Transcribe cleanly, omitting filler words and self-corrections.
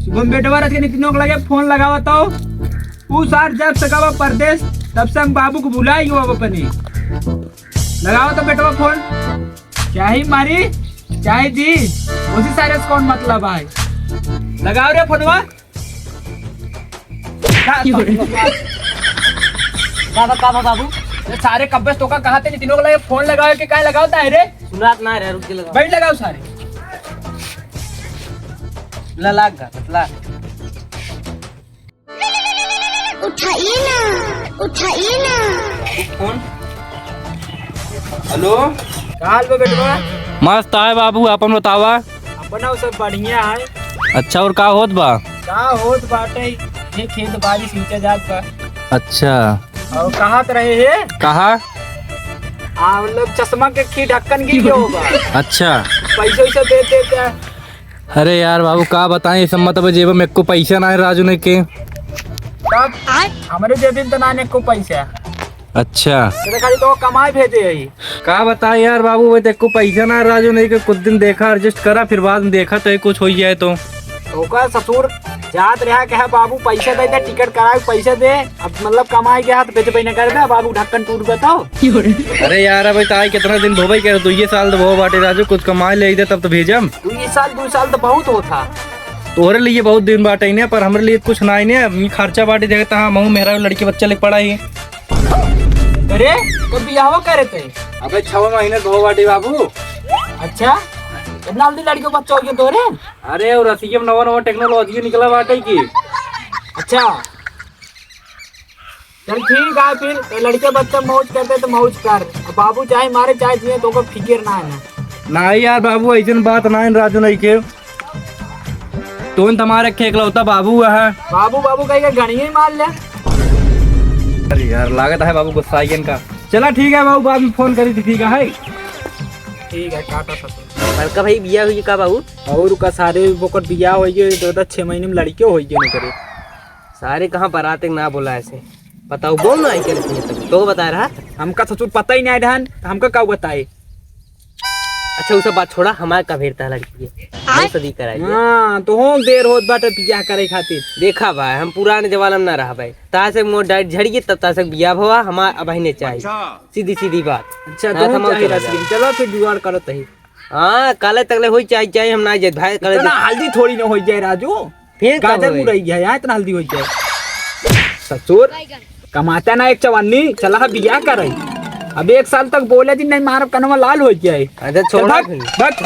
गुम बेटवा रथ के नितिनों को लगे फोन लगावा तो ऊ सार जब से गवा परदेश तब से हम बाबू को बुलाई हो अब अपने लगाओ तो बेटवा फोन चाहे मारी चाहे दी उसी सारे से कौन मतलब है लगाओ रे फोनवा का बाबू सारे कब्बस तो का कहा थे तीनों को लगे फोन लगाओ के क्या लगाओ ता रे सुनात ना रे रुक के लगाओ बैठ लगाओ सारे ला लाग गा ला उठाइए ना फोन हेलो काल बे बेटवा मस्त है बाबू अपन बतावा। अपना सब बढ़िया है। अच्छा और का होत बा? का होत बाटे ये खेत बाड़ी सींचे जात बा। अच्छा और कहाँ तो रहे है कहा? आप लोग चश्मा के की ढक्कन की क्यों होगा अच्छा पैसे वैसे देते क्या? अरे यार बाबू का बताएं इस मतलब जेब में को पैसा ना है राजू ने के। तब हमारे जेब में तो ना ने को पैसा अच्छा तेरे खाली तो कमाई भेजे है का बताएं यार बाबू वो देखो पैसा ना है राजू ने के कुछ दिन देखा एडजस्ट करा फिर बाद में देखा तो कुछ हो जाए तो ओका ससुर जात रहा के है बाबू पैसे दे दे टिकट कराए पैसे दे अब मतलब कमाई के हाथ बेच पैना कर दे बाबू ढक्कन टूट बताओ। अरे यार अब ताई कितना दिन भोबाई कह तू ये साल तो भो बाटे राजू कुछ कमाई ले दे तब तो भेजम। 2 साल तो बहुत होता तोहरे लिए बहुत दिन बाटे ने पर हमारे लिए कुछ ना ही खर्चा बाटे देखता हाँ महू मेरा लड़की बच्चा लेके पड़ा ही। अरे कब बियाह करे थे? अबे 6 महीने भो बाटे बाबू। अच्छा कितना जल्दी लड़कियों बच्चा हो गया तोरे? अरे और रसियम नवा टेक्नोलॉजी निकला बाटे की। अच्छा चल ठीक है फिर तो लड़के बच्चा मौज करते तो मौज कर बाबू चाहे मारे चाहे जिए तो को फिक्र ना है ना यार बाबू ऐसी बात ना है राजू नहीं के तो तुम्हारे खेकलौता बाबू है बाबू बाबू कहीं का गणिये ही मार ले। अरे यार लागत है बाबू गुस्सा का। चला ठीक है बाबू बाद में फोन करी थी ठीक है। ठीक है टाटा ससुर बड़का भाई बिया हुई का बाबू और का सारे बोकर बियाह हो गए 2-6 महीने में लड़कियों हो गए नहीं करे सारे कहाँ पर आते ना बोला ऐसे बताओ बोल ना आई तो बता रहा हमका ससुर पता ही नहीं रहन हमका क्या बताए। अच्छा वो सब बात छोड़ा हमारे का भेड़ता है लड़की है सदी कराई हाँ तो हो देर होत बाटे बियाह करे खातिर देखा भाई हम पुराने जमाना में ना रहा भाई ता से मोर डाइट झड़िए तब ता से बिया भवा हमारा भाई ने चाहिए सीधी सीधी बात। अच्छा ना तो तो चाहिए चला रसलीन चलो फिर जुगाड़ करो तही। हाँ काले तगले हो चाहिए हम ना जाए भाई कल इतना हल्दी थोड़ी ना हो जाए राजू फिर गाजर मुरई गया यहाँ इतना हल्दी हो जाए। ससुर कमाता ना एक चवन्नी चला बियाह करे अब 1 साल तक बोले दिन नहीं मारब कनमा लाल हो जाए। अच्छा छोड़ा बस